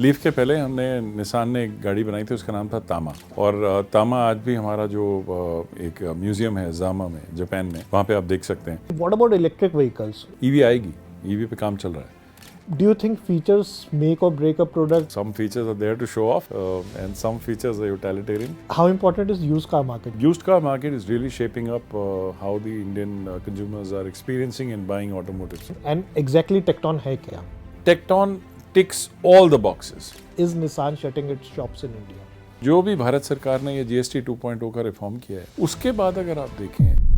Leaf के पहले हमने निसान ने एक गाड़ी बनाई थी, उसका नाम था तामा। और तामा आज भी हमारा जो एक म्यूजियम है जामा में, जापान में, वहाँ पे आप देख सकते हैं। What about electric vehicles? EV आएगी, ईवी पे काम चल रहा है। Do you think features make or break a product? Some features are there to show off, and some features are utilitarian. How important is used car market? Used car market is really shaping up how the Indian consumers are experiencing and buying automotives. And exactly Tecton है क्या? Tecton ticks all the boxes. Is Nissan shutting its shops in India? जो भी भारत सरकार ने ये GST 2.0 का reform किया है, उसके बाद अगर आप देखें,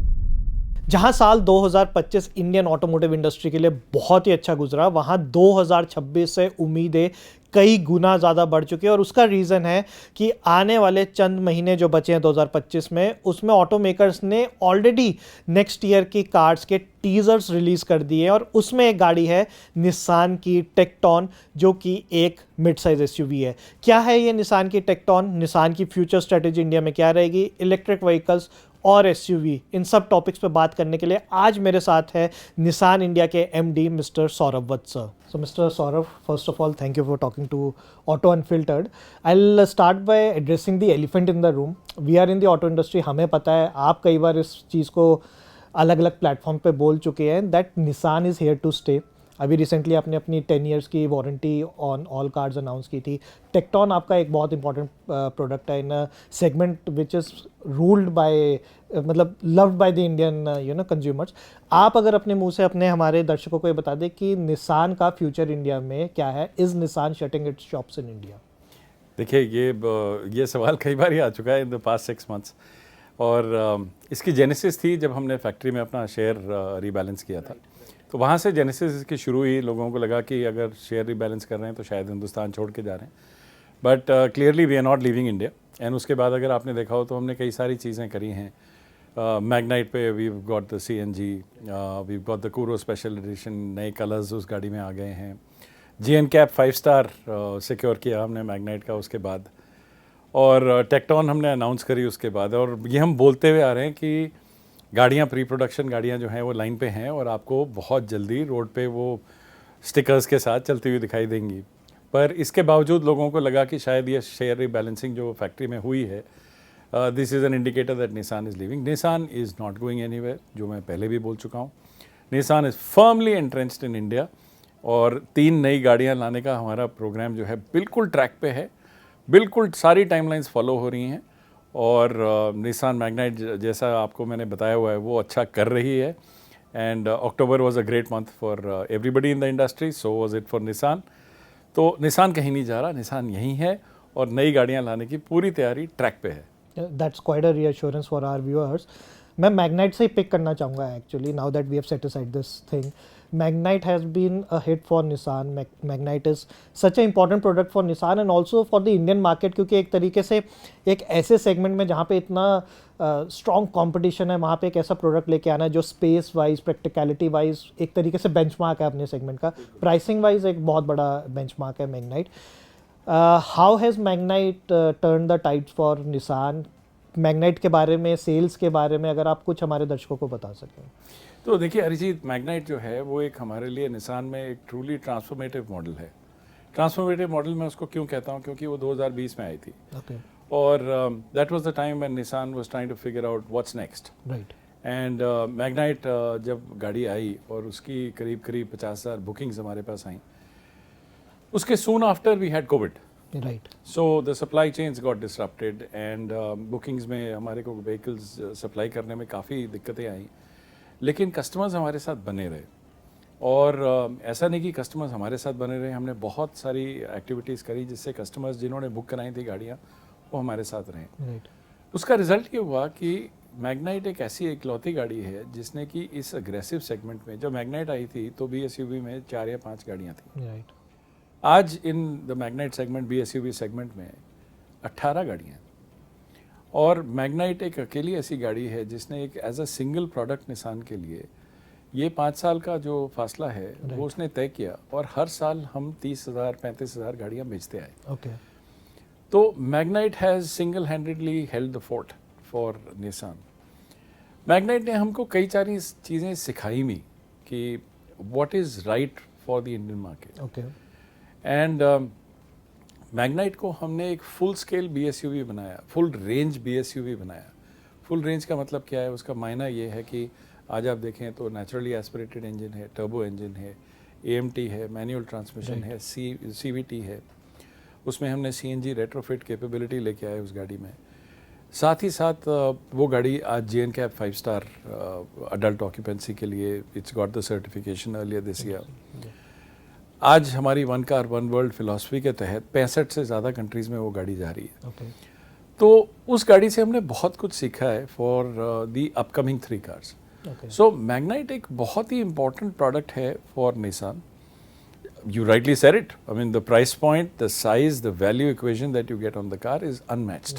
जहां साल 2025 इंडियन ऑटोमोटिव इंडस्ट्री के लिए बहुत ही अच्छा गुजरा, वहां 2026 से उम्मीदें कई गुना ज़्यादा बढ़ चुकी है। और उसका रीज़न है कि आने वाले चंद महीने जो बचे हैं 2025 में, उसमें ऑटोमेकर्स ने ऑलरेडी नेक्स्ट ईयर की कार्स के टीजर्स रिलीज़ कर दिए हैं। और उसमें एक गाड़ी है निसान की टेक्टॉन, जो कि एक मिड साइज एसयूवी है। क्या है ये निसान की टेक्टॉन, निसान की फ्यूचर स्ट्रेटेजी इंडिया में क्या रहेगी, इलेक्ट्रिक व्हीकल्स और एसयूवी, इन सब टॉपिक्स पे बात करने के लिए आज मेरे साथ है निसान इंडिया के MD mister Saurabh Vats. So mister Saurabh, first of all thank you for talking to auto unfiltered. I will start by addressing the elephant in the room. We are in the auto industry, हमें पता है, आप कई बार इस चीज़ को अलग अलग प्लेटफॉर्म पे बोल चुके हैं that Nissan is here to stay. अभी रिसेंटली आपने अपनी 10 ईयर्स की warranty on all cards announce की थी। टेक्टॉन आपका एक बहुत इंपॉर्टेंट प्रोडक्ट है in a segment which is ruled by, मतलब loved by the Indian consumers. आप अगर अपने मुंह से अपने हमारे दर्शकों को ये बता दें कि निसान का फ्यूचर इंडिया में क्या है, is Nissan shutting its shops in India? देखिए ये सवाल कई बार ही आ चुका है इन द पास्ट 6 मंथ्स। और इसकी जेनेसिस थी जब हमने फैक्ट्री में अपना शेयर रीबैलेंस किया था। तो वहाँ से जेनेसिस इसकी शुरू हुई। लोगों को लगा कि अगर शेयर रीबैलेंस कर रहे हैं तो शायद हिंदुस्तान छोड़ के जा रहे हैं, but clearly we are not leaving India. And उसके बाद अगर आपने देखा हो तो हमने कई सारी चीज़ें करी हैं। मैग्नाइट पे we got the CNG, we got the Kuro special edition, नए कलर्स उस गाड़ी में आ गए हैं। GN कैप 5 स्टार सिक्योर किया हमने मैग्नाइट का उसके बाद, और टेक्टॉन हमने अनाउंस करी उसके बाद। और ये हम बोलते हुए आ रहे हैं कि गाड़ियाँ, प्री प्रोडक्शन गाड़ियाँ जो हैं वो लाइन पे हैं और आपको बहुत जल्दी रोड पे वो स्टिकर्स के साथ चलती हुई दिखाई देंगी। पर इसके बावजूद लोगों को लगा कि शायद ये शेयर रीबैलेंसिंग जो फैक्ट्री में हुई है, this is an indicator that Nissan is leaving. Nissan is not going anywhere, जो मैं पहले भी बोल चुका हूँ। Nissan is firmly entrenched in India, और 3 नई गाड़ियाँ लाने का हमारा प्रोग्राम जो है बिल्कुल ट्रैक पे है, बिल्कुल सारी टाइमलाइंस फॉलो हो रही हैं। और निसान मैग्नाइट जैसा आपको मैंने बताया हुआ है वो अच्छा कर रही है। And October was a great month for everybody in the industry, so was it for Nissan. तो निसान कहीं नहीं जा रहा, निसान यहीं है और नई गाड़ियां लाने की पूरी तैयारी ट्रैक पे है। That's quite a reassurance for our viewers. मैं मैग्नाइट से ही पिक करना चाहूँगा actually, now that we have set aside this thing. Magnite has been a hit for Nissan. Magnite is such an important product for Nissan and also for the Indian market, क्योंकि एक तरीके से एक ऐसे segment में जहाँ पे इतना स्ट्रॉन्ग कंपटीशन है, वहाँ पे एक ऐसा प्रोडक्ट लेके आना है जो स्पेस वाइज, प्रैक्टिकलिटी वाइज एक तरीके से बेंचमार्क है अपने सेगमेंट का, प्राइसिंग वाइज एक बहुत बड़ा बेंचमार्क है Magnite. How has Magnite turn the tides for Nissan? Magnite के बारे में, सेल्स के बारे में अगर आप कुछ हमारे दर्शकों को बता सकें। तो देखिए अरिजीत, मैग्नाइट जो है वो एक हमारे लिए निसान में एक ट्रूली ट्रांसफॉर्मेटिव मॉडल है। ट्रांसफॉर्मेटिव मॉडल मैं उसको क्यों कहता हूँ, क्योंकि वो 2020 में आई थी। Okay. और that was the time when Nissan was trying to figure out what's next. Right. And Magnite जब गाड़ी आई और उसकी करीब करीब 50,000 बुकिंग्स हमारे पास आई, उसके soon after we had COVID. Right. So the supply chains got disrupted and bookings में हमारे को व्हीकल्स सप्लाई करने में काफ़ी दिक्कतें आई, लेकिन कस्टमर्स हमारे साथ बने रहे। और ऐसा नहीं कि कस्टमर्स हमारे साथ बने रहे, हमने बहुत सारी एक्टिविटीज़ करी जिससे कस्टमर्स जिन्होंने बुक कराई थी गाड़ियाँ वो हमारे साथ रहे। Right. उसका रिजल्ट ये हुआ कि मैग्नाइट एक ऐसी इकलौती गाड़ी है जिसने कि इस अग्रेसिव सेगमेंट में, जब मैग्नाइट आई थी तो BSUV में 4 या 5 गाड़ियाँ थी। Right. आज in the Magnite segment, BSUV segment में 18 गाड़ियाँ। और मैग्नाइट एक अकेली ऐसी गाड़ी है जिसने एक as a single product Nissan के लिए ये 5 साल का जो फासला है वो उसने तय किया, और हर साल हम 30,000 35,000 गाड़ियाँ बेचते आए। Okay. तो Magnite has single handedly held the fort for Nissan. Magnite ने हमको कई सारी चीज़ें सिखाई भी कि what is right for the Indian market. Okay. And Magnite को हमने एक फुल स्केल BSUV बनाया, फुल रेंज BSUV बनाया। फुल रेंज का मतलब क्या है? उसका मायना ये है कि आज आप देखें तो नेचुरली एस्पिरेटेड इंजन है, टर्बो इंजन है, AMT है, मैनुअल ट्रांसमिशन है, CVT है, उसमें हमने CNG रेट्रोफिट कैपेबिलिटी लेके आए उस गाड़ी में। साथ ही साथ वो गाड़ी आज JNCAP 5 स्टार अडल्ट ऑक्यूपेंसी के लिए it's got the certification earlier this year. आज हमारी one car one world philosophy के तहत 65 से ज़्यादा कंट्रीज़ में वो गाड़ी जा रही है। तो उस गाड़ी से हमने बहुत कुछ सीखा है for the upcoming 3 cars. So Magnite एक बहुत ही इंपॉर्टेंट प्रोडक्ट है for Nissan. You rightly said it. I mean, the price point, the size, the value equation that you get on the car is unmatched.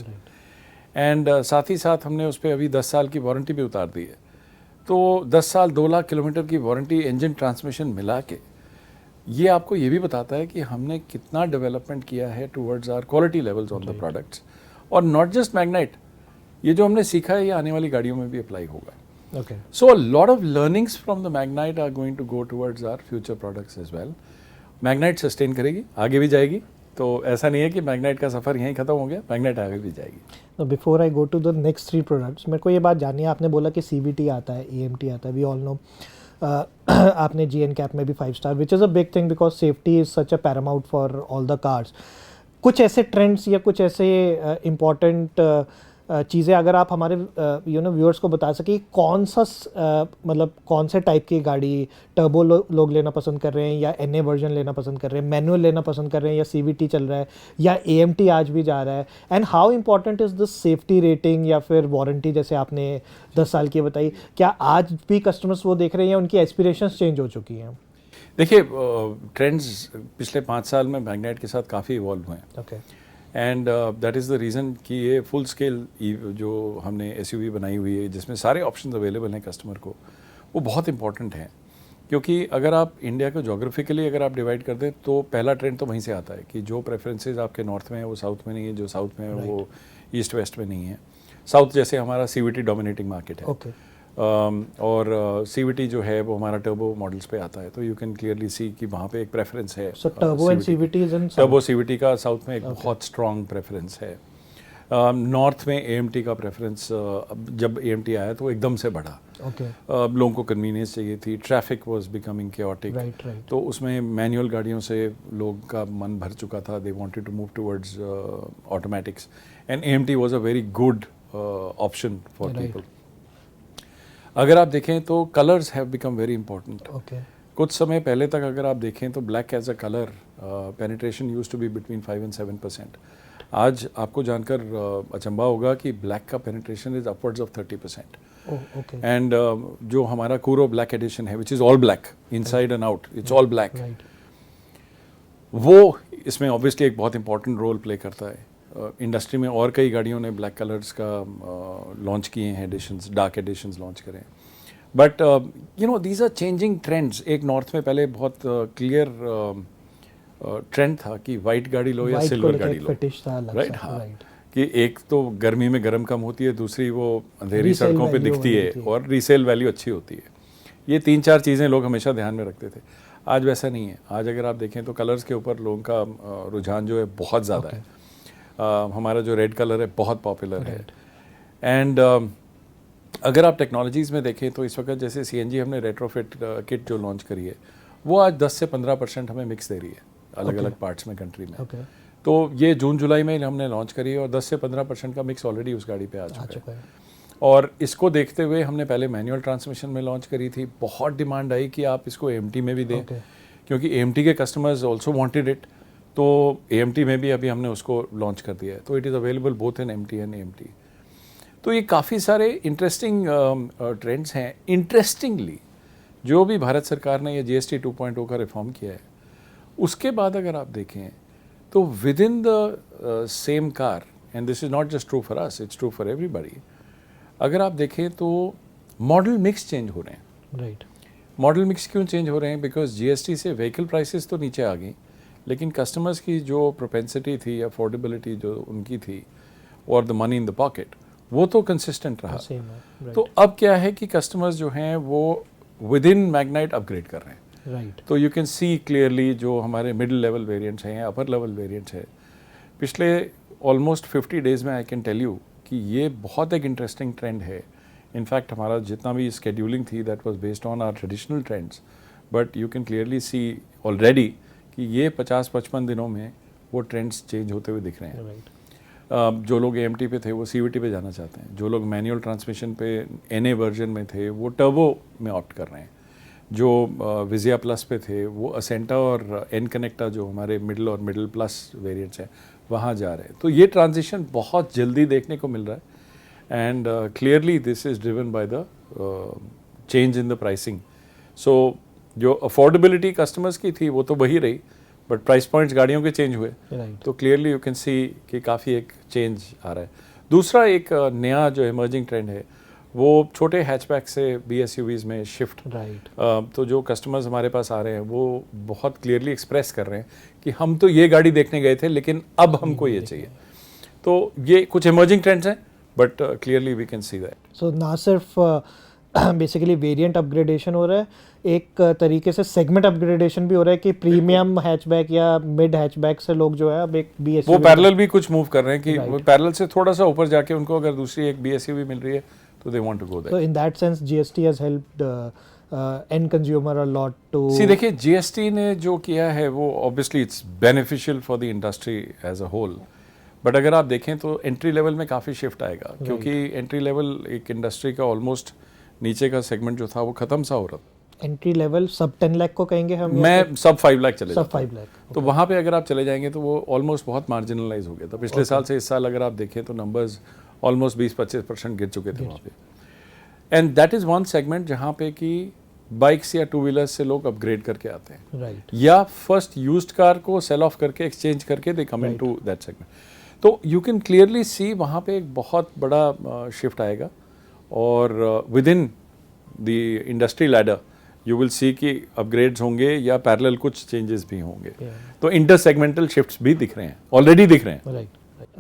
And साथ ही साथ हमने उस पर अभी 10 साल की वारंटी भी उतार दी है। तो 10 साल 2 लाख किलोमीटर की वारंटी, इंजन ट्रांसमिशन मिला के, ये आपको ये भी बताता है कि हमने कितना डेवलपमेंट किया है towards our quality levels on the products. और नॉट जस्ट मैग्नाइट, ये जो हमने सीखा है ये आने वाली गाड़ियों में भी अप्लाई होगा। Okay. So a lot of learnings from the Magnite are going to go towards our future products as well. Magnite sustain करेगी, आगे भी जाएगी। तो ऐसा नहीं है कि मैग्नाइट का सफ़र यहीं ख़त्म हो गया, मैग्नाइट आगे भी जाएगी। Before I go to the next 3 products, मेरे को ये बात जाननी है, आपने बोला कि CVT आता है, AMT आता है, वी ऑल नो। आपने JNCAP में भी 5 star, which is a big thing because safety is such a Paramount for all the cars. कुछ ऐसे ट्रेंड्स या कुछ ऐसे इम्पॉर्टेंट चीज़ें अगर आप हमारे व्यूअर्स को बता सकें, कौन सा मतलब कौन से टाइप की गाड़ी टर्बो लोग लेना पसंद कर रहे हैं, या NA वर्जन लेना पसंद कर रहे हैं, मैनुअल लेना पसंद कर रहे हैं, या CVT चल रहा है, या AMT आज भी जा रहा है, and how important is the safety rating या फिर वारंटी, जैसे आपने 10 साल की बताई, क्या आज भी कस्टमर्स वो देख रहे हैं या उनकी एस्पिरेशंस चेंज हो चुकी हैं? देखिए, ट्रेंड्स पिछले 5 साल में मैग्नाइट के साथ काफ़ी इवॉल्व हुए हैं। Okay. And that is the reason कि ये फुल स्केल जो हमने SUV बनाई हुई है जिसमें सारे ऑप्शंस अवेलेबल हैं कस्टमर को, वो बहुत इंपॉर्टेंट है। क्योंकि अगर आप इंडिया को जोग्राफिकली अगर आप डिवाइड कर दें तो पहला ट्रेंड तो वहीं से आता है कि जो प्रेफरेंसेस आपके नॉर्थ में है वो साउथ में नहीं है, जो साउथ में है वो ईस्ट वेस्ट में नहीं है। साउथ जैसे हमारा CVT डोमिनेटिंग मार्केट है। ओके। और CVT जो है वो हमारा टर्बो मॉडल्स पे आता है, तो यू कैन क्लियरली सी कि वहाँ पे एक प्रेफरेंस है। So turbo and CVT is in turbo CVT का साउथ में एक बहुत स्ट्रॉन्ग प्रेफरेंस है। नॉर्थ में AMT का प्रेफरेंस, जब AMT आया तो एकदम से बढ़ा। ओके। लोगों को कन्वीनियंस चाहिए थी, traffic was becoming chaotic, right. तो उसमें मैनुअल गाड़ियों से लोग का मन भर चुका था। They wanted to move towards automatics and AMT was a very good option for people. अगर आप देखें तो colours have become very important. Okay. कुछ समय पहले तक अगर आप देखें तो black as a colour penetration used to be between 5 and 7%। आज आपको जानकर अचंबा होगा कि ब्लैक का penetration is upwards of 30%। Okay. And जो हमारा कूरो ब्लैक एडिशन है which is all black inside and out, it's all black, वो इसमें ऑब्वियसली एक बहुत इंपॉर्टेंट रोल प्ले करता है। इंडस्ट्री में और कई गाड़ियों ने ब्लैक कलर्स का लॉन्च किए हैं, एडिशंस, डार्क एडिशंस लॉन्च करें। But you know these are changing trends. एक नॉर्थ में पहले बहुत क्लियर ट्रेंड था कि वाइट गाड़ी लो या सिल्वर गाड़ी लो, राइट। हाँ, कि एक तो गर्मी में गर्म कम होती है, दूसरी वो अंधेरी सड़कों पे दिखती है और रीसेल वैल्यू अच्छी होती है। ये 3-4 चीज़ें लोग हमेशा ध्यान में रखते थे। आज वैसा नहीं है। आज अगर आप देखें तो कलर्स के ऊपर लोगों का रुझान जो है बहुत ज़्यादा है। हमारा जो रेड कलर है बहुत पॉपुलर है। एंड अगर आप टेक्नोलॉजीज़ में देखें तो इस वक्त जैसे CNG हमने रेट्रोफिट किट जो लॉन्च करी है वो आज 10 से 15% हमें मिक्स दे रही है अलग अलग पार्ट्स में कंट्री में। तो ये जून जुलाई में हमने लॉन्च करी है और 10 से 15% का मिक्स ऑलरेडी उस गाड़ी पे आ चुका है। और इसको देखते हुए हमने पहले मैनुअल ट्रांसमिशन में लॉन्च करी थी। बहुत डिमांड आई कि आप इसको AMT में भी दें, क्योंकि AMT के कस्टमर्स ऑल्सो वांटेड इट। तो AMT में भी अभी हमने उसको लॉन्च कर दिया है। तो it is available both in MT and AMT। तो ये काफ़ी सारे इंटरेस्टिंग ट्रेंड्स हैं। इंटरेस्टिंगली जो भी भारत सरकार ने ये GST 2.0 का रिफॉर्म किया है, उसके बाद अगर आप देखें तो with in the same car, and this is not just true for us, it's true for everybody, अगर आप देखें तो मॉडल मिक्स चेंज हो रहे हैं। राइट। मॉडल मिक्स क्यों चेंज हो रहे हैं? बिकॉज GST से व्हीकल प्राइसेस तो नीचे आ गई, लेकिन कस्टमर्स की जो प्रोपेंसिटी थी, अफोर्डेबिलिटी जो उनकी थी, और the money in the pocket, वो तो कंसिस्टेंट रहा। तो अब क्या है कि कस्टमर्स जो हैं वो विद इन मैग्नाइट अपग्रेड कर रहे हैं। राइट। तो यू कैन सी क्लियरली जो हमारे मिडिल लेवल वेरिएंट्स हैं, अपर लेवल वेरिएंट्स है, पिछले ऑलमोस्ट 50 डेज़ में आई कैन टेल यू कि ये बहुत एक इंटरेस्टिंग ट्रेंड है. इनफैक्ट हमारा जितना भी स्केड्यूलिंग थी that was based on our traditional trends, but you can clearly see already कि ये 50-55 दिनों में वो ट्रेंड्स चेंज होते हुए दिख रहे हैं. जो लोग AMT पे थे वो CVT पे जाना चाहते हैं, जो लोग मैनुअल ट्रांसमिशन पे NA वर्जन में थे वो टर्बो में ऑप्ट कर रहे हैं, जो विजिया प्लस पे थे वो असेंटा और एन कनेक्टा जो हमारे मिडिल और मिडिल प्लस वेरिएंट्स हैं वहाँ जा रहे हैं. तो ये ट्रांजिशन बहुत जल्दी देखने को मिल रहा है and clearly this is driven by the change in the pricing. So जो अफोर्डेबिलिटी कस्टमर्स की थी वो तो वही रही, बट प्राइस पॉइंट्स गाड़ियों के चेंज हुए. तो क्लियरली यू कैन सी कि काफ़ी एक चेंज आ रहा है. दूसरा एक नया जो इमर्जिंग ट्रेंड है वो छोटे हैचबैक से BSUVs में शिफ्ट. तो जो कस्टमर्स हमारे पास आ रहे हैं वो बहुत क्लियरली एक्सप्रेस कर रहे हैं कि हम तो ये गाड़ी देखने गए थे लेकिन अब हमको ये चाहिए. तो ये कुछ इमर्जिंग ट्रेंड्स हैं but clearly we can see that. So ना सिर्फ बेसिकली वेरिएंट अपग्रेडेशन हो रहा है, एक तरीके से सेगमेंट अपग्रेडेशन भी हो रहा है कि प्रीमियम हैचबैक या मिड हैचबैक से लोग जो है अब एक BSUV वो पैरेलल भी कुछ मूव कर रहे हैं कि वो पैरेलल से थोड़ा सा ऊपर जाके उनको अगर दूसरी एक BSUV मिल रही है तो they want to go there. So in that sense GST has helped end consumer a lot to see. देखिए GST ने जो किया है वो obviously it's beneficial for the industry as a whole, but अगर आप देखें तो एंट्री लेवल में काफ़ी शिफ्ट आएगा क्योंकि एंट्री लेवल एक इंडस्ट्री का ऑलमोस्ट नीचे का सेगमेंट जो था वो खत्म सा हो रहा था. एंट्री लेवल सब 10 लाख को कहेंगे हम, मैं सब 5 लाख चले सब 5 लाख. तो वहाँ पे अगर आप चले जाएंगे तो वो ऑलमोस्ट बहुत मार्जिनलाइज हो गया था. पिछले साल से इस साल अगर आप देखें तो नंबर्स ऑलमोस्ट 20-25% गिर चुके थे वहाँ पे. And that is one segment जहाँ पे कि बाइक्स या 2 व्हीलर्स से लोग अपग्रेड करके आते हैं या फर्स्ट यूज्ड कार को सेल ऑफ करके एक्सचेंज करके दे कम इन टू दैट सेगमेंट. तो यू कैन क्लियरली सी वहाँ पे एक बहुत बड़ा शिफ्ट आएगा और with in the industry ladder you will सी कि अपग्रेड्स होंगे या पैरेलल कुछ चेंजेस भी होंगे. तो इंटर सेगमेंटल शिफ्ट्स भी दिख रहे हैं, ऑलरेडी दिख रहे हैं.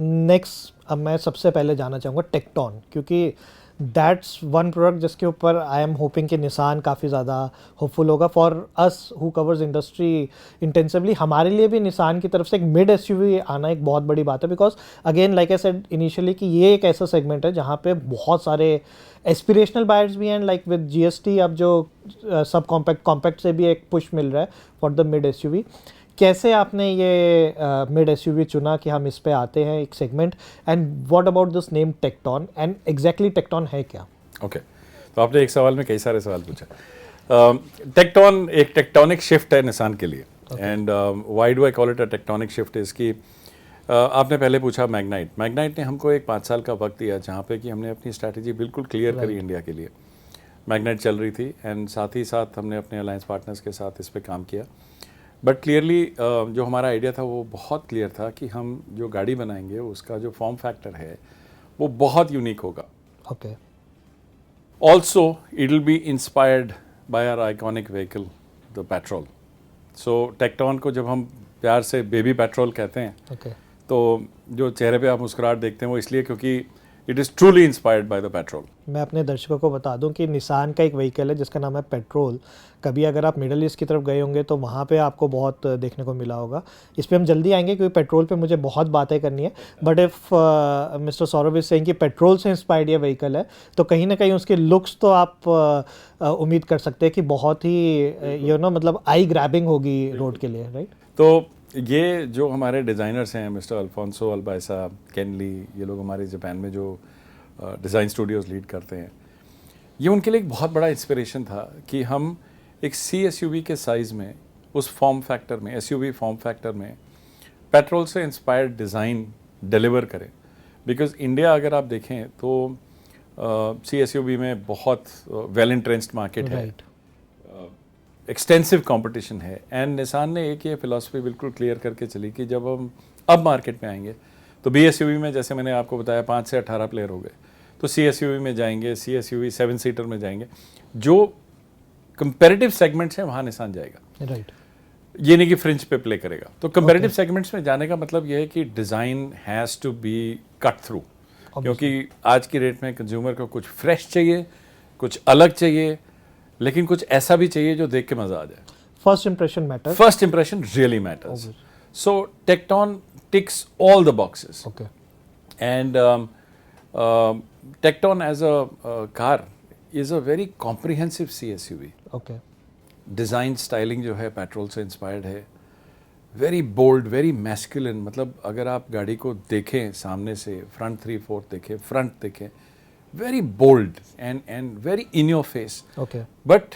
नेक्स्ट अब मैं सबसे पहले जाना चाहूँगा टेक्टोन, क्योंकि दैट्स वन प्रोडक्ट जिसके ऊपर आई एम होपिंग कि निसान काफ़ी ज़्यादा होपफुल होगा for us who covers industry intensively. हमारे लिए भी निसान की तरफ से एक मिड SUV आना एक बहुत बड़ी बात है, because again like I said initially कि ये एक ऐसा सेगमेंट है जहाँ पे बहुत सारे एस्पिरेशनल बायर्स भी हैं. लाइक विद GST अब जो सब कॉम्पैक्ट से भी एक पुश मिल रहा है फॉर द मिड SUV. कैसे आपने ये मिड SUV चुना कि हम इस पे आते हैं एक segment, and what about this name Tekton, and exactly Tekton है क्या? ओके, तो आपने एक सवाल में कई सारे सवाल पूछा. टेक्टोन एक टेक्टोनिक शिफ्ट है निसान के लिए. And why do I call it a tectonic shift is कि आपने पहले पूछा मैग्नाइट ने हमको एक 5 साल का वक्त दिया जहाँ पे कि हमने अपनी स्ट्रैटेजी बिल्कुल क्लियर करी इंडिया के लिए. मैग्नाइट चल रही थी एंड साथ ही साथ हमने अपने अलायंस पार्टनर्स के साथ इस पर काम किया. बट क्लियरली जो हमारा आइडिया था वो बहुत क्लियर था कि हम जो गाड़ी बनाएंगे उसका जो फॉर्म फैक्टर है वो बहुत यूनिक होगा. Okay. Also it will be inspired by our iconic vehicle the Patrol. So Tekton को जब हम प्यार से बेबी पेट्रोल कहते हैं, तो जो चेहरे पे आप मुस्कुराहट देखते हैं वो इसलिए क्योंकि it is truly inspired by the petrol. मैं अपने दर्शकों को बता दूं कि निसान का एक व्हीकल है जिसका नाम है पेट्रोल. कभी अगर आप मिडल ईस्ट की तरफ गए होंगे तो वहाँ पे आपको बहुत देखने को मिला होगा. इस पर हम जल्दी आएंगे क्योंकि पेट्रोल पे मुझे बहुत बातें करनी है. But if mister Saurabh is saying कि पेट्रोल से इंस्पायर्ड ये व्हीकल है तो कहीं ना कहीं उसके लुक्स तो आप उम्मीद कर सकते हैं कि बहुत ही मतलब आई ग्रैबिंग होगी रोड के लिए, राइट? तो ये जो हमारे डिज़ाइनर्स हैं मिस्टर अल्फोंसो अल्बाइसा, केन ली, ये लोग हमारे जापान में जो डिज़ाइन स्टूडियोज़ लीड करते हैं, ये उनके लिए एक बहुत बड़ा इंस्पिरेशन था कि हम एक CSUV के साइज़ में उस फॉर्म फैक्टर में SUV फॉर्म फैक्टर में पेट्रोल से इंस्पायर्ड डिज़ाइन डिलीवर करें. बिकॉज इंडिया अगर आप देखें तो CSUV में बहुत वेल इंट्रेंस्ड मार्केट है, एक्सटेंसिव कंपटीशन है. एंड निसान ने एक ये फिलॉसफी बिल्कुल क्लियर करके चली कि जब हम अब मार्केट में आएंगे तो BSUV में जैसे मैंने आपको बताया 5 से 18 प्लेयर हो गए, तो CSUV में जाएंगे, CSUV 7 सीटर में जाएंगे. जो कंपेरेटिव सेगमेंट्स हैं वहाँ निसान जाएगा, राइट. ये नहीं कि फ्रिंज पे प्ले करेगा. तो कंपेरेटिव सेगमेंट्स में जाने का मतलब ये है कि design has to be cut through, क्योंकि आज की डेट में कंज्यूमर को कुछ फ्रेश चाहिए, कुछ अलग चाहिए, लेकिन कुछ ऐसा भी चाहिए जो देख के मज़ा आ जाए. First impression matters. First impression really matters. So ticks all the boxes. Okay. And Tecton as a car is a very comprehensive CSUV. Okay. Design styling जो है पेट्रोल से इंस्पायर्ड है, वेरी बोल्ड, वेरी मैस्कुलिन. मतलब अगर आप गाड़ी को देखें सामने से, फ्रंट 3/4 देखें, फ्रंट देखें, very bold and very in your face. Okay. But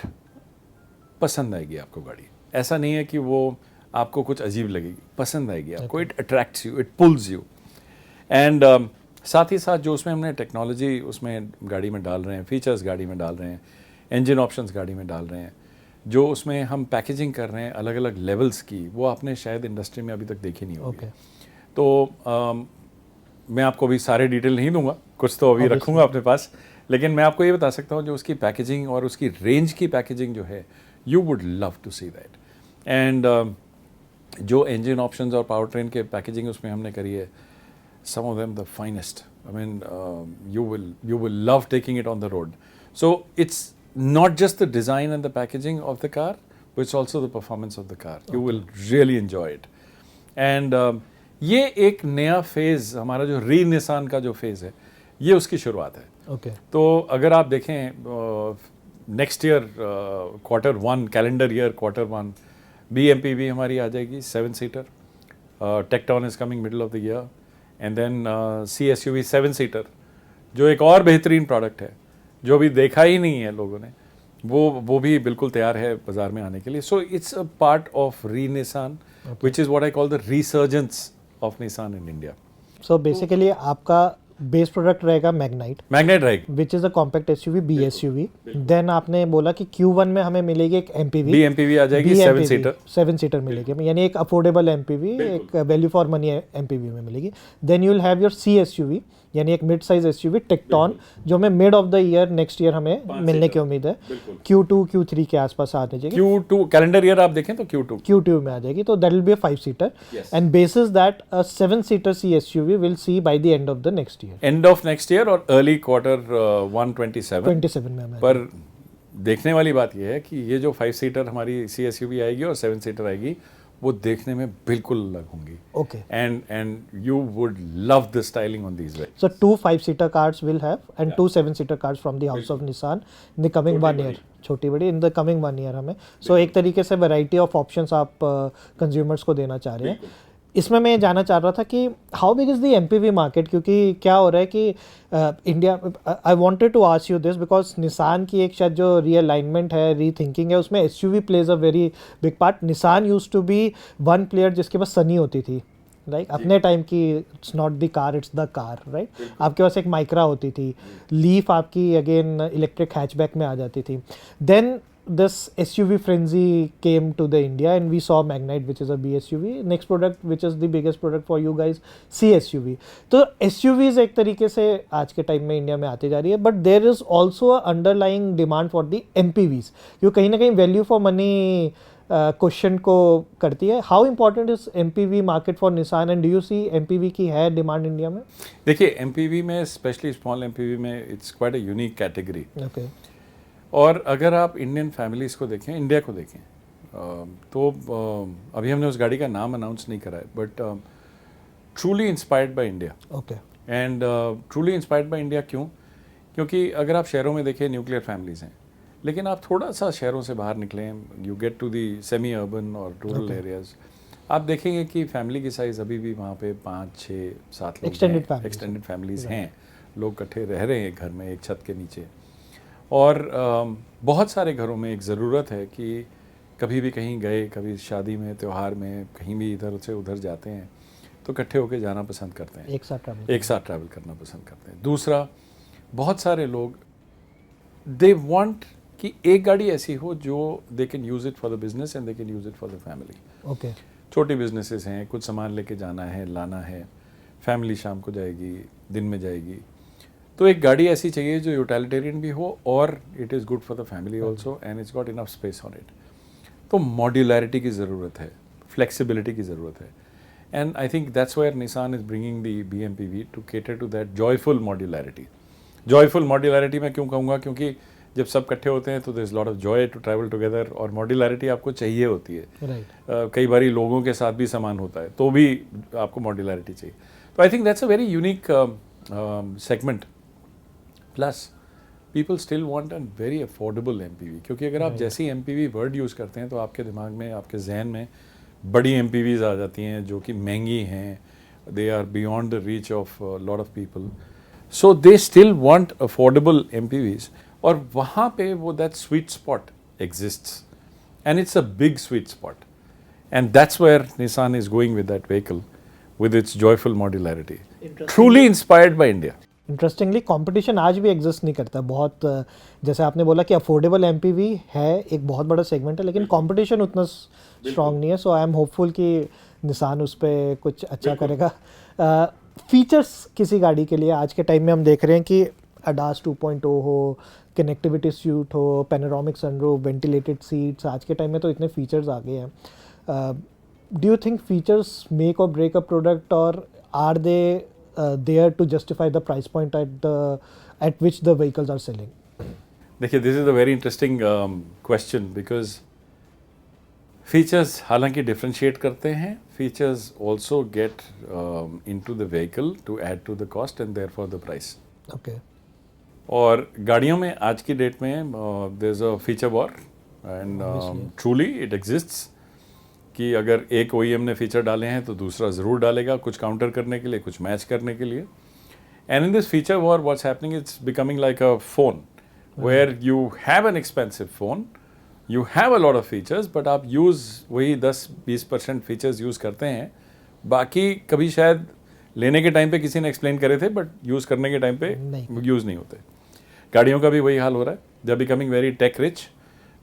पसंद आएगी आपको गाड़ी. ऐसा नहीं है कि वो आपको कुछ अजीब लगेगी, पसंद आएगी आपको. It attracts you, it pools you. And साथ ही साथ जो उसमें हमने टेक्नोलॉजी उसमें गाड़ी में डाल रहे हैं, फीचर्स गाड़ी में डाल रहे हैं, इंजन ऑप्शंस गाड़ी में डाल रहे हैं, जो उसमें हम पैकेजिंग कर रहे हैं अलग अलग लेवल्स की, वो आपने शायद इंडस्ट्री में अभी तक देखी नहीं होगी. Okay. तो मैं आपको अभी सारे डिटेल नहीं दूंगा, कुछ तो अभी रखूंगा अपने पास, लेकिन मैं आपको ये बता सकता हूँ जो उसकी पैकेजिंग और उसकी रेंज की पैकेजिंग जो है, you would love to see that. And जो इंजन ऑप्शंस और पावर ट्रेन के पैकेजिंग उसमें हमने करी है, some of them the finest. I mean, you will love taking it on the road. So it's not just the design and the packaging of the car, but it's also the performance of the car. You will really enjoy it. And ये एक नया phase, हमारा जो री-निसान का जो phase है, ये उसकी शुरुआत है. Okay. तो अगर आप देखें next year Q1 calendar year Q1 BMPV हमारी आ जाएगी 7 seater. Tekton is coming middle of the year. And then CSUV 7 seater, जो एक और बेहतरीन प्रोडक्ट है, जो अभी देखा ही नहीं है लोगों ने, वो भी बिल्कुल तैयार है बाजार में आने के लिए. So it's a part of re Nissan, which is what I call the resurgence of Nissan in India. So basically आपका बेस प्रोडक्ट रहेगा मैग्नाइट, रहेगी, which is a compact SUV BSUV. Then आपने बोला कि Q1 में हमें मिलेगी एक MPV. BMPV आ जाएगी 7 सीटर. 7 सीटर मिलेगी, यानी एक अफोर्डेबल MPV, एक वैल्यू फॉर मनी MPV में मिलेगी. Then you will have your CSUV, यानी एक मिड साइज SUV टेक्टॉन, जो हमें mid of the year next year हमें मिलने की उम्मीद है. Q2 Q3 के आसपास आ जाएगी. Q2 कैलेंडर ईयर आप देखें तो Q2 में आ जाएगी. तो that will be a 5 seater, and bases that a 7 seater CSUV will see by the end of the next year. End of next year और अर्ली Q1 27 में हमें. पर देखने वाली बात यह है कि ये जो 5 सीटर हमारी CSUV आएगी और 7 सीटर आएगी, वो देखने में बिल्कुल अलग होंगी. Okay. And you would love the styling on these vehicles. So 2 5-seater cars will have, and 2 7-seater cars from the house of Nissan in the coming 1 year. छोटी बड़ी in the coming 1 year हमें. So एक तरीके से variety of options आप consumers को देना चाह रहे हैं. इसमें मैं जानना चाह रहा था कि how big is the MPV market, क्योंकि क्या हो रहा है कि India, I wanted to ask you this because Nissan की एक शायद जो रीअलाइनमेंट है, रीथिंकिंग है, उसमें SUV plays a very big part. Nissan used to be one player जिसके पास सनी होती थी, राइट, अपने टाइम की. It's not the car, it's the car, right. आपके पास एक माइक्रा होती थी, लीफ आपकी अगेन इलेक्ट्रिक हैचबैक में आ जाती थी. Then this SUV frenzy came to the India and we saw Magnite, which is a BSUV. Next product, which is the biggest product for you guys, CSUV. तो SUVs एक तरीके से आज के टाइम में इंडिया में आती जा रही है, but there is also a underlying demand for the MPVs, जो कहीं ना कहीं वैल्यू फॉर मनी क्वेश्चन को करती है. How important is MPV market for Nissan, and do you see MPV की है डिमांड इंडिया में? देखिए, MPV में, स्पेशली स्मॉल MPV में, it's quite a unique category. Okay. और अगर आप इंडियन फैमिलीज़ को देखें, इंडिया को देखें, तो अभी हमने उस गाड़ी का नाम अनाउंस नहीं करा है, but truly inspired by India. Okay. And truly inspired by India क्यों? क्योंकि अगर आप शहरों में देखें, न्यूक्लियर फैमिलीज़ हैं, लेकिन आप थोड़ा सा शहरों से बाहर निकलें, you get to the semi urban और रूरल एरियाज़, आप देखेंगे कि फैमिली की साइज़ अभी भी वहाँ पे 5, 6, 7 लोग, एक्सटेंडेड फैमिलीज़ हैं. लोग इकट्ठे रह रहे हैं घर में एक छत के नीचे. और बहुत सारे घरों में एक ज़रूरत है कि कभी भी कहीं गए, कभी शादी में, त्यौहार में, कहीं भी इधर से उधर जाते हैं, तो इकट्ठे होकर जाना पसंद करते हैं, एक साथ ट्रैवल करना पसंद करते हैं. दूसरा, बहुत सारे लोग दे वांट कि एक गाड़ी ऐसी हो जो they can use it for the business and they can use it for the family. Okay. छोटी बिजनेसेस हैं, कुछ सामान लेके जाना है, लाना है, फैमिली शाम को जाएगी, दिन में जाएगी, तो एक गाड़ी ऐसी चाहिए जो यूटिलिटेरियन भी हो और it is good for the family also, and it's got enough space on it. तो मॉड्यूलैरिटी की ज़रूरत है, फ्लेक्सिबिलिटी की ज़रूरत है, and I think that's where Nissan is bringing the BMPV to cater to that joyful modularity. Joyful modularity मैं क्यों कहूँगा? क्योंकि जब सब इकट्ठे होते हैं तो there is lot of joy to travel together, और मॉड्यूलैरिटी आपको चाहिए होती है। राइट। कई बारी लोगों के साथ भी सामान होता है तो भी आपको मॉड्यूलैरिटी चाहिए। तो आई think that's a very unique segment. Plus people still want an very affordable MPV, क्योंकि अगर आप जैसे ही एमपीवी वर्ड यूज़ करते हैं तो आपके दिमाग में, आपके जहन में बड़ी एमपीवीज आ जाती हैं जो कि महंगी हैं, they are beyond the reach of lot of people, so they still want affordable MPVs. और वहाँ पे वो that sweet spot exists, and it's a big sweet spot, and that's where Nissan is going with that vehicle with its joyful modularity, truly inspired by India. Interestingly competition आज भी exist नहीं करता बहुत। जैसे आपने बोला कि अफोर्डेबल एमपीवी है एक बहुत बड़ा सेगमेंट है, लेकिन कंपटीशन उतना स्ट्रांग नहीं है। सो आई एम होपफुल कि निसान उस पर कुछ अच्छा करेगा। फीचर्स किसी गाड़ी के लिए आज के टाइम में हम देख रहे हैं कि ADAS 2.0 हो, कनेक्टिविटी सूट हो, पैनोरामिक सनरूफ, वेंटिलेटेड सीट्स, आज के टाइम में तो इतने फीचर्स आ गए हैं। Do you think features make or break a product, or are they there to justify the price point at which the vehicles are selling? देखिए, this is a very interesting question, because features हालांकि differentiate करते हैं, features also get into the vehicle to add to the cost and therefore the price. Okay. और गाड़ियों में आज की date में there is a feature war, and truly it exists कि अगर एक OEM ने फीचर डाले हैं तो दूसरा ज़रूर डालेगा, कुछ काउंटर करने के लिए, कुछ मैच करने के लिए। And in this feature war what's happening, it's becoming like a phone where you have an expensive phone, you have a lot of features, but आप यूज़ वही 10-20% फीचर्स यूज़ करते हैं, बाकी कभी शायद लेने के टाइम पे किसी ने एक्सप्लेन करे थे बट यूज़ करने के टाइम पे यूज़ नहीं होते। गाड़ियों का भी वही हाल हो रहा है, they are becoming very tech rich,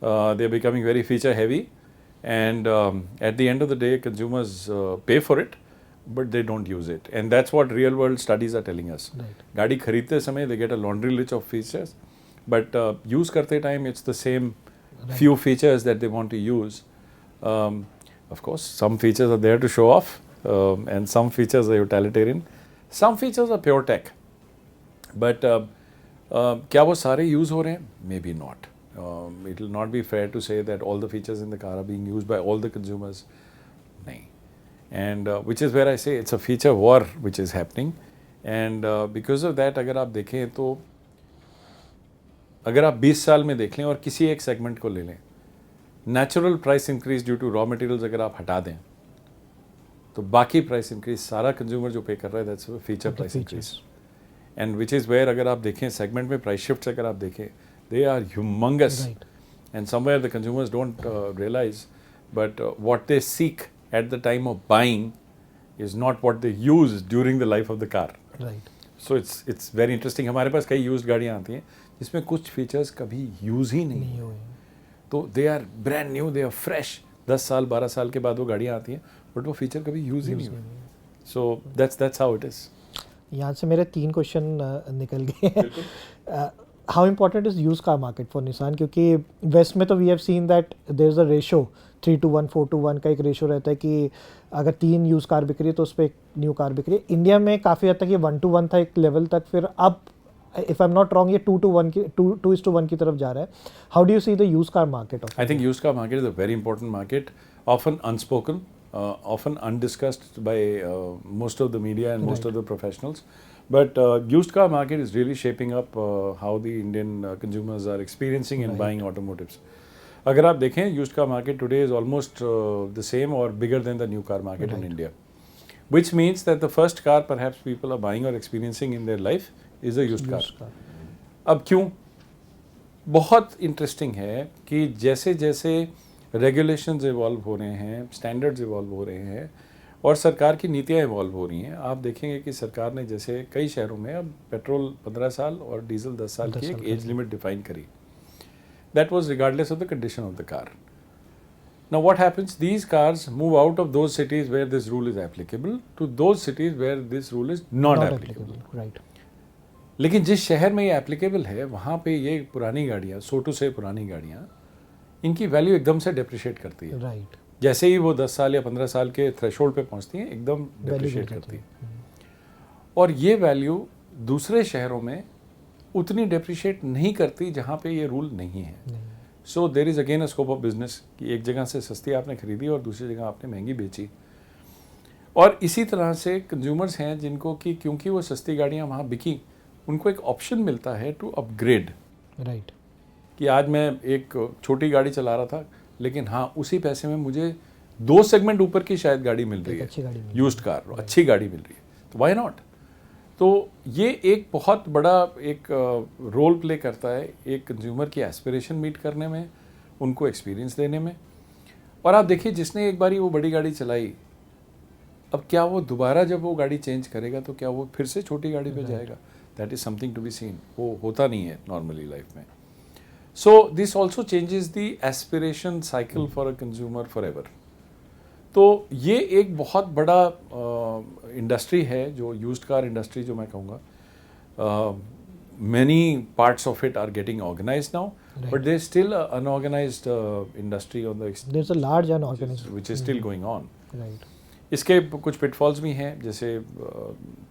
they are becoming very feature heavy, and at the end of the day consumers pay for it but they don't use it, and that's what real world studies are telling us. गाड़ी खरीदते समय they get a laundry list of features, but use करते time it's the same few features that they want to use. Of course, some features are there to show off, and some features are utilitarian. Some features are pure tech. But क्या वो सारे use हो रहे हैं? Maybe not. It will not be fair to say that all the features in the car are being used by all the consumers. नहीं. And which is where I say it's a feature war which is happening. And because of that, अगर आप देखें तो अगर आप 20 साल में देख लें और किसी एक सेगमेंट को ले लें, natural price increase due to raw materials अगर आप हटा दें तो बाकी प्राइस इंक्रीज सारा कंज्यूमर जो पे कर रहा है, that's feature price increase. And which is where अगर आप देखें सेगमेंट में प्राइस शिफ्ट्स अगर आप देखें, they are humongous, and somewhere the consumers don't realise, but what they seek at the time of buying is not what they use during the life of the car. So it's very interesting. हमारे पास कई used गाड़ियाँ आती हैं जिसमें कुछ features कभी use ही नहीं हुए, तो they are brand new, they are fresh, 10 साल 12 साल के बाद वो गाड़ियाँ आती हैं बट वो फीचर कभी यूज़ ही नहीं हुए। So that's how it is. यहाँ से मेरे 3 क्वेश्चन निकल गए। How important is use car market for Nissan? क्योंकि वेस्ट में तो we have seen that there is a ratio 3:1, 4:1 का एक रेशो रहता है कि अगर 3 यूज कार बिक रही है तो उस पर एक न्यू कार बिक रही है। इंडिया में काफ़ी हद तक ये 1:1 था एक लेवल तक, फिर अब if I'm not wrong, ये 2:1 की तरफ जा रहा है। How do you see the used car market? I think used car market is a very important market, often unspoken, often undiscussed by most of the media and most of the professionals. But used car market is really shaping up how the Indian consumers are experiencing and buying automotives. अगर आप देखें, used car market today is almost the same or bigger than the new car market in India, which means that the first car perhaps people are buying or experiencing in their life is a used car. अब क्यों? बहुत interesting है कि जैसे जैसे regulations evolve हो रहे हैं, स्टैंडर्ड्स इवॉल्व हो रहे हैं और सरकार की नीतियाँ इवॉल्व हो रही हैं, आप देखेंगे कि सरकार ने जैसे कई शहरों में अब पेट्रोल 15 साल और डीजल 10 साल की एक एज लिमिट डिफाइन करी। That was regardless of the condition of the car. Now what happens? These cars move out of those cities where this rule is applicable to those cities where this rule is not applicable. Right. लेकिन जिस शहर में ये applicable है वहाँ पे ये पुरानी गाड़ियाँ, सो टू से पुरानी गाड़ियाँ, इनकी वैल्यू एकदम से डेप्रिशिएट करती है। राइट। जैसे ही वो 10 साल या 15 साल के थ्रेशोल्ड पे पहुँचती हैं, एकदम डेप्रिशिएट करती है। और ये वैल्यू दूसरे शहरों में उतनी डेप्रिशिएट नहीं करती जहाँ पे ये रूल नहीं है. So there is again a scope of business कि एक जगह से सस्ती आपने खरीदी और दूसरी जगह आपने महंगी बेची. और इसी तरह से कंज्यूमर्स हैं जिनको कि क्योंकि वो सस्ती गाड़ियाँ वहाँ बिकी, उनको एक ऑप्शन मिलता है टू अपग्रेड. राइट. कि आज मैं एक छोटी गाड़ी चला रहा था, लेकिन हाँ उसी पैसे में मुझे 2 सेगमेंट ऊपर की शायद गाड़ी मिल रही है, यूज्ड कार, अच्छी गाड़ी मिल रही है, तो व्हाई नॉट. तो ये एक बहुत बड़ा एक रोल प्ले करता है एक कंज्यूमर की एस्पिरेशन मीट करने में, उनको एक्सपीरियंस देने में. और आप देखिए जिसने एक बारी वो बड़ी गाड़ी चलाई, अब क्या वो दोबारा जब वो गाड़ी चेंज करेगा तो क्या वो फिर से छोटी गाड़ी पे जाएगा? That is something to be seen. वो होता नहीं है नॉर्मली लाइफ में. So this also changes the aspiration cycle for a consumer forever. तो ये एक बहुत बड़ा इंडस्ट्री है जो यूज्ड कार इंडस्ट्री जो मैं कहूँगा. Many parts of it are getting organised now, but there still unorganised industry on the there is a large unorganised which is still going on. Right. इसके कुछ पिटफॉल्स भी हैं, जैसे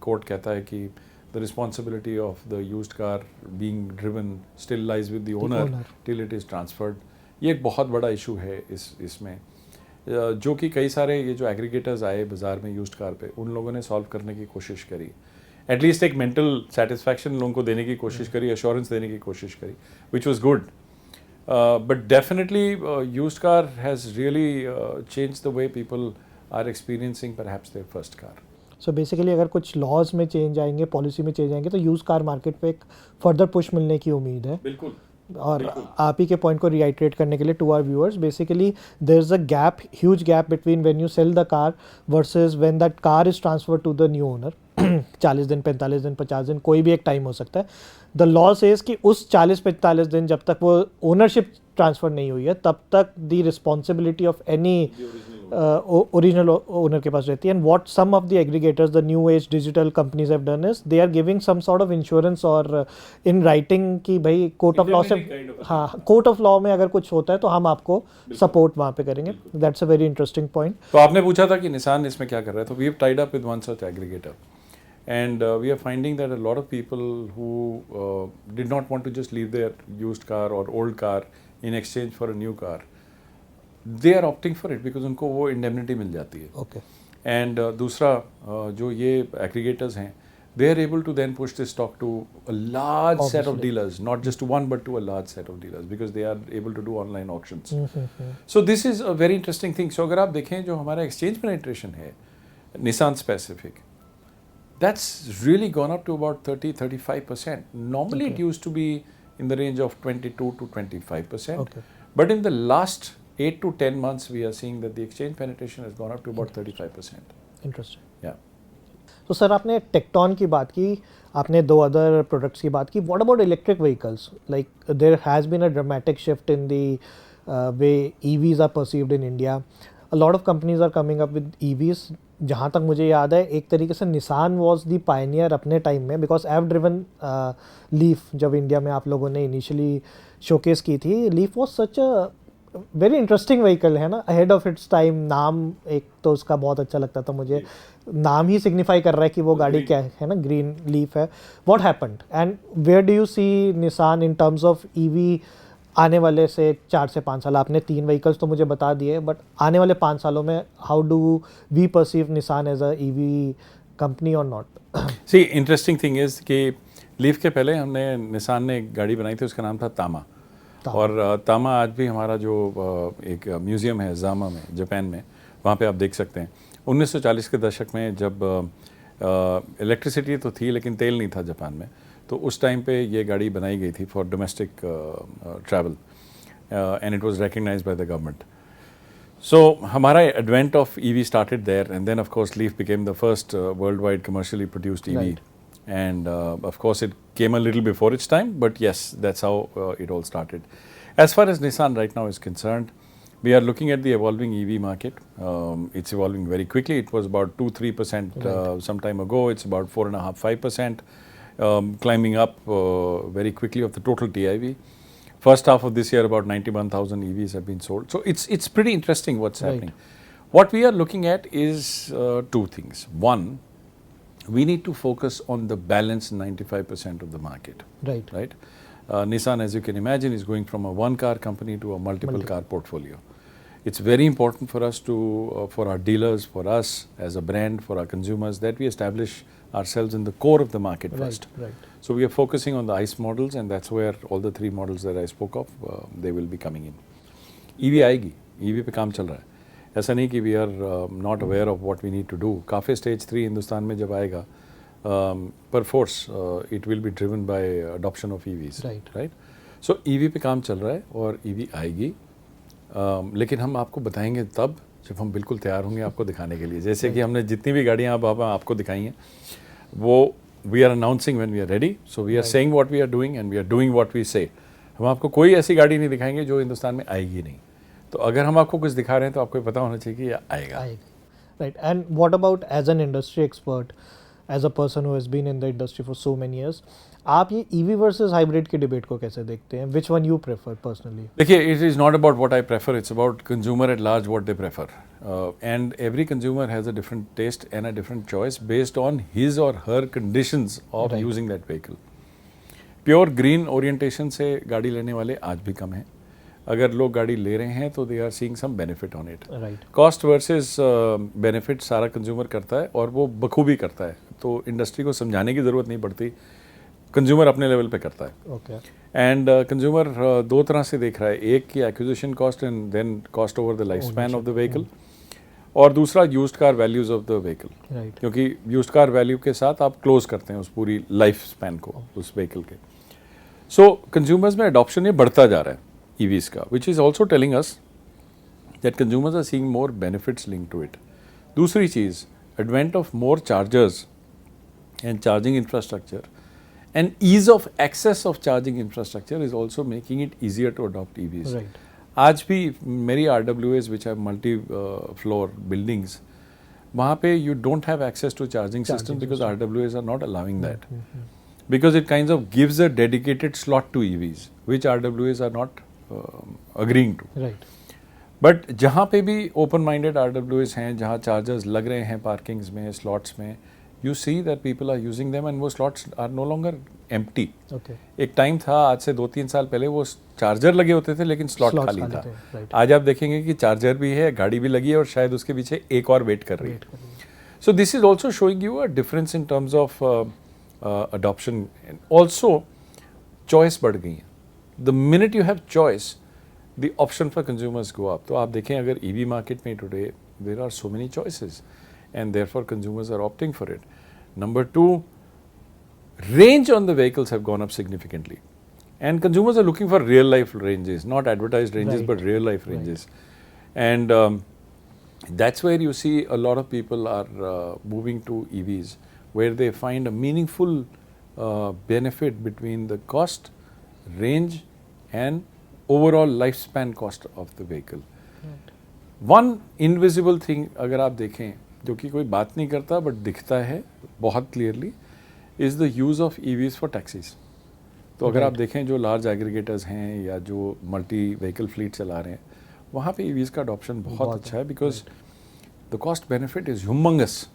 कोर्ट कहता है कि the responsibility of the used car being driven still lies with the owner till it is transferred. ये एक बहुत बड़ा इशू है इसमें, जो कि कई सारे ये जो एग्रीगेटर्स आए बाज़ार में यूज्ड कार पे, उन लोगों ने सॉल्व करने की कोशिश करी. एटलीस्ट एक मेंटल सेटिस्फैक्शन लोगों को देने की कोशिश करी, अश्योरेंस देने की कोशिश करी, which was good. But definitely used car has really change the way people are experiencing perhaps their first car. So basically अगर कुछ लॉज में चेंज आएंगे, पॉलिसी में चेंज आएंगे, तो यूज कार मार्केट पे एक फर्दर पुश मिलने की उम्मीद है. बिल्कुल. और आप ही के पॉइंट को रिआइट्रेट करने के लिए to our viewers, basically there is a gap, huge gap between when you sell the car versus when that car is transferred to the new owner. 40 दिन, 45 दिन, 50 दिन, कोई भी एक टाइम हो सकता है. द लॉ सेज कि उस 40-45 दिन जब तक वो ओनरशिप ट्रांसफर नहीं हुई है, तब तक the responsibility of any original owner के पास रहती है. And what some of the aggregators, the new age digital companies have done is they are giving some sort of insurance और इन राइटिंग कि भाई कोर्ट ऑफ लॉ से, हाँ court of law में अगर कुछ होता है तो हम आपको सपोर्ट वहाँ पे करेंगे. That's a very interesting point. तो आपने पूछा था कि निसान इसमें क्या कर रहा है, तो we have tied up with one such aggregator. And we are finding that a lot of people who did not want to just leave their used car or old car in exchange for a new car, they are opting for it because उनको वो indemnity मिल जाती है. Okay. And दूसरा जो ये aggregators हैं, they are able to then push this stock to a large set of dealers, not just to one but to a large set of dealers because they are able to do online auctions. So this is a very interesting thing. So अगर आप देखें जो हमारा exchange penetration है Nissan specific, that's really gone up to about 30-35%. Normally it used to be in the range of 22 to 25%. Okay. But in the last 8 to 10 months, we are seeing that the exchange penetration has gone up to about 35%. Interesting. Yeah. तो sir आपने टेक्टॉन की बात की, आपने 2 other products की बात की. What about electric vehicles? Like there has been a dramatic shift in the way EVs are perceived in India. A lot of companies are coming up with EVs. जहाँ तक मुझे याद है एक तरीके से निसान वॉज द पायनियर अपने time में, because I have driven Leaf जब इंडिया में आप लोगों ने इनिशियली शोकेस की थी. Leaf was such a very interesting vehicle, है ना, अहेड ऑफ इट्स टाइम. नाम एक तो उसका बहुत अच्छा लगता था मुझे, नाम ही सिग्निफाई कर रहा है कि वो गाड़ी क्या है ना, ग्रीन लीफ है. What happened and where do you see Nissan in terms of EV आने वाले से 4 से 5 साल? आपने 3 व्हीकल्स तो मुझे बता दिए, बट आने वाले 5 सालों में how do we perceive Nissan as a EV company or not? See interesting thing is कि लीफ के पहले हमने निसान ने एक गाड़ी बनाई थी, उसका नाम था तामा. और तामा आज भी हमारा जो एक म्यूज़ियम है जामा में, जापान में, वहाँ पे आप देख सकते हैं. 1940 के दशक में जब इलेक्ट्रिसिटी तो थी लेकिन तेल नहीं था जापान में, तो उस टाइम पे ये गाड़ी बनाई गई थी for domestic travel and it was recognised by the government. So हमारा advent of EV started there and then of course Leaf became the first world wide commercially produced EV. And of course it came a little before its time, but yes, that's how it all started. As far as Nissan right now is concerned, we are looking at the evolving EV market. It's evolving very quickly. It was about 2-3% some time ago. It's about 4.5-5%, climbing up very quickly of the total TIV. First half of this year, about 91,000 EVs have been sold. So it's pretty interesting what's happening. What we are looking at is 2 things. One, we need to focus on the balanced 95% of the market. Right. Right? Nissan, as you can imagine, is going from a one-car company to a multiple car portfolio. It's very important for us to, for our dealers, for us as a brand, for our consumers, that we establish ourselves in the core of the market first. Right. So we are focusing on the ICE models, and that's where all the three models that I spoke of, they will be coming in. EV आएगी, EV पे काम चल रहा है. ऐसा नहीं कि we are not aware of what we need to do. काफ़ी स्टेज 3 हिंदुस्तान में जब आएगा, per force it will be driven by adoption of EVs. Right? So EV पे काम चल रहा है और EV आएगी. लेकिन हम आपको बताएंगे तब जब हम बिल्कुल तैयार होंगे आपको दिखाने के लिए. जैसे कि हमने जितनी भी गाड़ियाँ अब आपको दिखाई हैं, वो we are announcing when we are ready. So we are saying what we are doing and we are doing what we say. हम आपको कोई ऐसी गाड़ी नहीं दिखाएंगे जो हिंदुस्तान में आएगी नहीं. तो अगर हम आपको कुछ दिखा रहे हैं तो आपको पता होना चाहिए कि ये आएगा. Right. And what about as an industry expert, as a person who has been in the industry for so many years, आप ये EV versus hybrid की डिबेट को कैसे देखते हैं? Which one you prefer personally? देखिए, it is not about what I prefer, it's about consumer at large what they prefer. And every consumer has a different taste and a different choice based on his or her conditions of using that vehicle. Pure green orientation से गाड़ी लेने वाले आज भी कम हैं. अगर लोग गाड़ी ले रहे हैं तो they are seeing some benefit on it. Right. Cost versus benefit सारा consumer करता है और वो बखूबी करता है. तो इंडस्ट्री को समझाने की ज़रूरत नहीं पड़ती, कंज्यूमर अपने लेवल पे करता है. Okay. एंड कंज्यूमर दो तरह से देख रहा है. एक की acquisition cost and then cost over the life span of the vehicle, और दूसरा used car values of the vehicle. Right. क्योंकि यूज्ड कार वैल्यू के साथ आप क्लोज करते हैं उस पूरी लाइफ स्पैन को उस व्हीकल के. सो कंज्यूमर्स में अडॉप्शन ये बढ़ता जा रहा है EVs का, which is also telling us that consumers are seeing more benefits link to it. दूसरी चीज़, advent of more chargers and charging infrastructure and ease of access of charging infrastructure is also making it easier to adopt EVs. Right. आज भी मेरी RWAs which have multi floor buildings, वहाँ पे you don't have access to charging system because RWAs are not allowing that. Because it kind of gives a dedicated slot to EVs which RWAs are not agreeing to. Right. But जहाँ पे भी open minded RWAs हैं, जहाँ chargers लग रहे हैं parkings में, slots में, you see that people are using them and वो slots are no longer empty. Okay. एक टाइम था आज से 2-3 साल पहले वो चार्जर लगे होते थे लेकिन स्लॉट खाली था. Right. आज आप देखेंगे कि चार्जर भी है, गाड़ी भी लगी है और शायद उसके पीछे एक और वेट कर रही है. So this is also showing you a difference in terms of adoption. Also choice बढ़ गई है. The minute you have choice the option for consumers go up. तो आप देखें अगर EV मार्केट में today there are so many choices and therefore consumers are opting for it. Number two, range on the vehicles have gone up significantly, and consumers are looking for real life ranges, not advertised ranges, Right. but real life ranges. And that's where you see a lot of people are moving to EVs, where they find a meaningful benefit between the cost, range, and overall lifespan cost of the vehicle. Right. One invisible thing अगर आप देखें जो कि कोई बात नहीं करता but दिखता है बहुत clearly, is the use of EVs for taxis. तो अगर आप देखें जो लार्ज एग्रीगेटर्स हैं या जो मल्टी व्हीकल फ्लीट चला रहे हैं, वहाँ पे EVs का अडॉप्शन बहुत अच्छा है because the cost benefit is humongous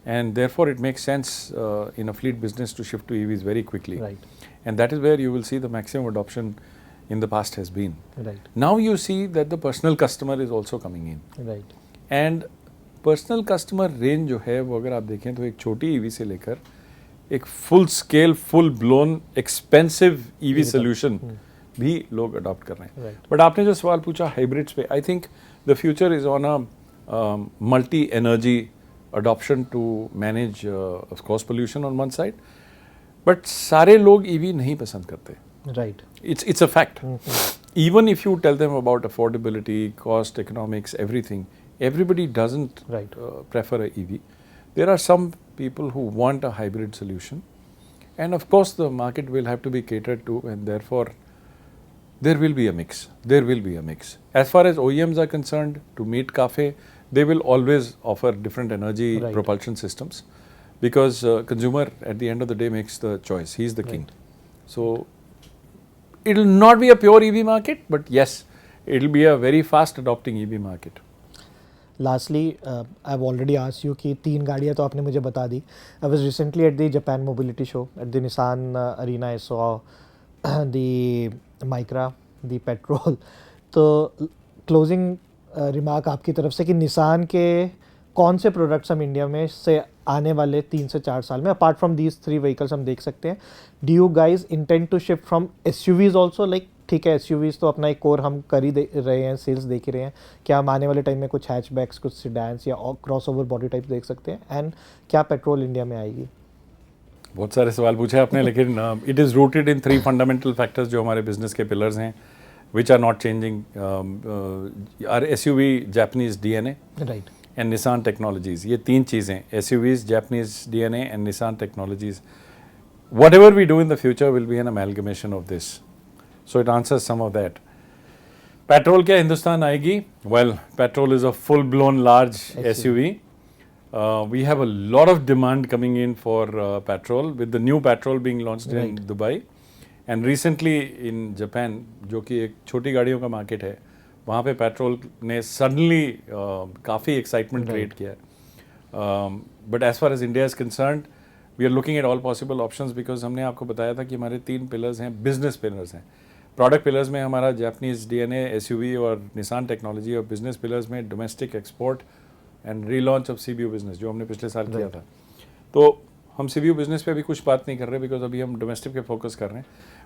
and therefore it makes sense in a fleet business to shift to EVs very quickly. And that is where you will see the maximum adoption in the past has been. Right. Now you see that the personal customer is also coming in. Right. And personal customer range जो है वो अगर आप देखें तो एक छोटी EV से लेकर एक full scale full blown expensive EV solution भी लोग अडॉप्ट कर रहे हैं. बट आपने जो सवाल पूछा हाइब्रिड्स पे, I think the future is on a multi energy adoption to manage of course pollution on one side. But सारे लोग EV नहीं पसंद करते. Right. It's a fact. Even if you tell them about affordability, cost, economics, everything, everybody doesn't prefer a EV. There are some people who want a hybrid solution, and of course the market will have to be catered to, and therefore there will be a mix. There will be a mix. As far as OEMs are concerned, to meet CAFE, they will always offer different energy propulsion systems, because consumer at the end of the day makes the choice. He's the king. So it will not be a pure EV market, but yes, it will be a very fast adopting EV market. Lastly I have already asked you कि 3 गाड़ियाँ तो आपने मुझे बता दी. I was recently at the Japan Mobility Show at the Nissan Arena. I saw the Micra, the Patrol. तो closing remark आपकी तरफ से कि निसान के कौन से प्रोडक्ट्स हम इंडिया में से आने वाले 3 से 4 साल में, अपार्ट फ्रॉम दीज 3 व्हीकल्स, हम देख सकते हैं. Do you guys intend to shift from SUVs also? Like ठीक है, एसयूवीज तो अपना एक कोर हम कर ही रहे हैं, सेल्स देख ही रहे हैं. क्या हम आने वाले टाइम में कुछ हैचबैक्स, कुछ सिडान्स या क्रॉस ओवर बॉडी टाइप देख सकते हैं? एंड क्या पेट्रोल इंडिया में आएगी? बहुत सारे सवाल पूछे आपने, लेकिन it is rooted in 3 fundamental factors जो हमारे बिजनेस के पिलर्स हैं, which are not changing. Our SUV Japanese DNA right and Nissan Technologies. ये 3 चीज़ें, SUVs, Japanese DNA and Nissan Technologies. Whatever we do in the future will be an amalgamation of this. So it answers some of that. Petrol क्या हिंदुस्तान आएगी? Well, petrol is a full-blown large SUV. We have a lot of demand coming in for petrol, with the new petrol being launched in Dubai. And recently in Japan, जो कि एक छोटी गाड़ियों का market है, वहाँ पे पेट्रोल ने सडनली काफ़ी एक्साइटमेंट क्रिएट किया है. But as far as India is concerned, we are looking at all possible options, because हमने आपको बताया था कि हमारे 3 पिलर्स हैं, बिजनेस पिलर्स हैं. प्रोडक्ट पिलर्स में हमारा जापानीज डीएनए, एसयूवी और निसान टेक्नोलॉजी, और बिजनेस पिलर्स में domestic, export and relaunch of CBU business जो हमने पिछले साल किया था. तो हम सीबीयू बिजनेस पे अभी कुछ बात नहीं कर रहे, बिकॉज अभी हम डोमेस्टिक पे फोकस कर रहे हैं.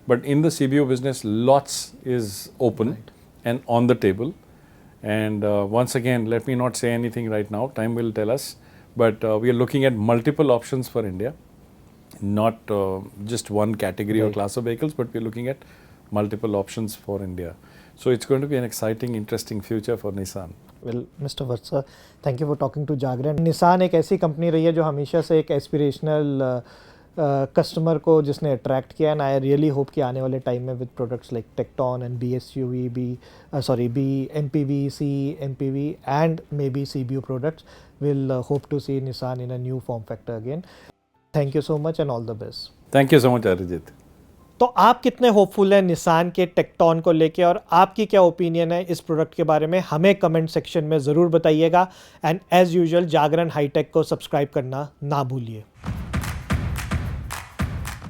But in the CBU business lots is open and on the table, and once again, let me not say anything right now, time will tell us, but we are looking at multiple options for India, not just one category or class of vehicles, but we are looking at multiple options for India. So it's going to be an exciting, interesting future for Nissan. Well, Mr. Vatsa, thank you for talking to Jagran. Nissan एक ऐसी company रही है जो हमेशा से एक aspirational customer को जिसने अट्रैक्ट किया, एंड आई रियली होप कि आने वाले टाइम में with products like Tekton and BSUV, B MPV, C MPV and may be CBU products, will hope to see Nissan in a new form factor again. Thank you so much and all the best. Thank you so much, Arijit. तो आप कितने hopeful हैं Nissan के टेक्टॉन को लेके, और आपकी क्या ओपिनियन है इस प्रोडक्ट के बारे में, हमें कमेंट सेक्शन में ज़रूर बताइएगा. And as usual Jagran hitech को सब्सक्राइब करना ना भूलिए.